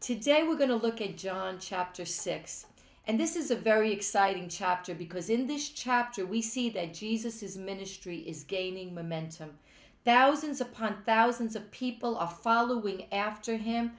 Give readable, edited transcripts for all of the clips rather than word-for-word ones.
Today we're going to look at John chapter 6. And this is a very exciting chapter because in this chapter we see that Jesus' ministry is gaining momentum. Thousands upon thousands of people are following after him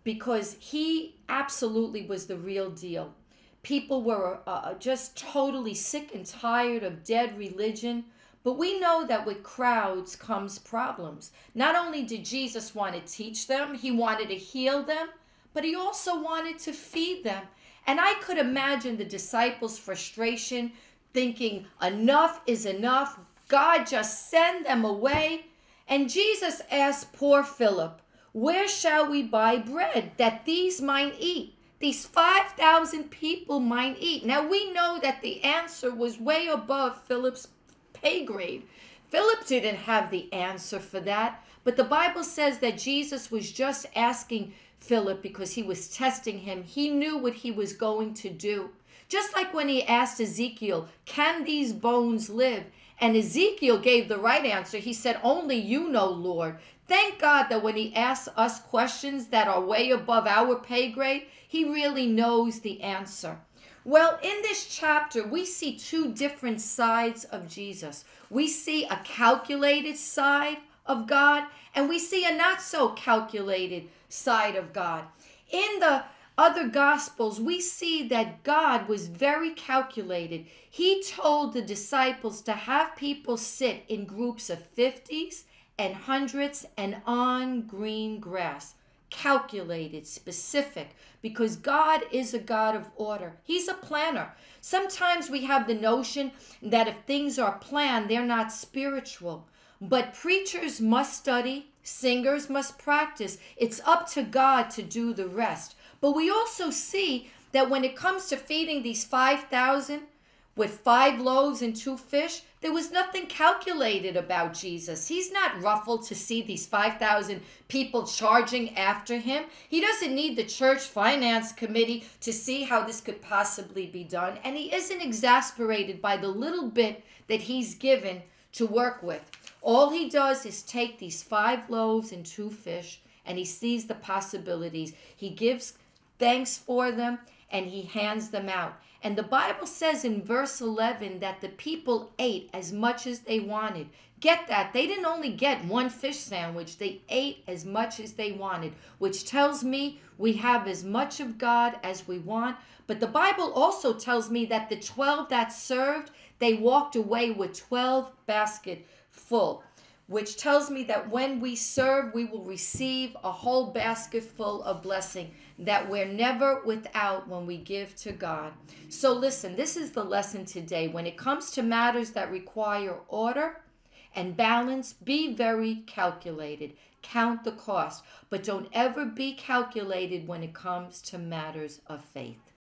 because he absolutely was the real deal. People were just totally sick and tired of dead religion. But we know that with crowds comes problems. Not only did Jesus want to teach them, he wanted to heal them, but he also wanted to feed them. And I could imagine the disciples' frustration, thinking, enough is enough. God, just send them away. And Jesus asked poor Philip, where shall we buy bread that these might eat? These 5,000 people might eat. Now we know that the answer was way above Philip's pay grade. Philip didn't have the answer for that, but the Bible says that Jesus was just asking Philip because he was testing him. He knew what he was going to do. Just like when he asked Ezekiel, can these bones live? And Ezekiel gave the right answer. He said, only you know, Lord. Thank God that when he asks us questions that are way above our pay grade, he really knows the answer. Well, in this chapter, we see two different sides of Jesus. We see a calculated side of God, and we see a not so calculated side of God. In the other Gospels, we see that God was very calculated. He told the disciples to have people sit in groups of 50s and 100s and on green grass. Calculated, specific, because God is a God of order. He's a planner. Sometimes we have the notion that if things are planned, they're not spiritual. But preachers must study, singers must practice. It's up to God to do the rest. But we also see that when it comes to feeding these 5,000 with 5 loaves and 2 fish, there was nothing calculated about Jesus. He's not ruffled to see these 5,000 people charging after him. He doesn't need the church finance committee to see how this could possibly be done. And he isn't exasperated by the little bit that he's given to work with. All he does is take these 5 loaves and 2 fish, and he sees the possibilities. He gives thanks for them, and he hands them out. And the Bible says in verse 11 that the people ate as much as they wanted. Get that. They didn't only get 1 fish sandwich. They ate as much as they wanted, which tells me we have as much of God as we want. But the Bible also tells me that the 12 that served, they walked away with 12 baskets full, which tells me that when we serve, we will receive a whole basket full of blessing that we're never without when we give to God. So listen, this is the lesson today. When it comes to matters that require order and balance, be very calculated. Count the cost, but don't ever be calculated when it comes to matters of faith.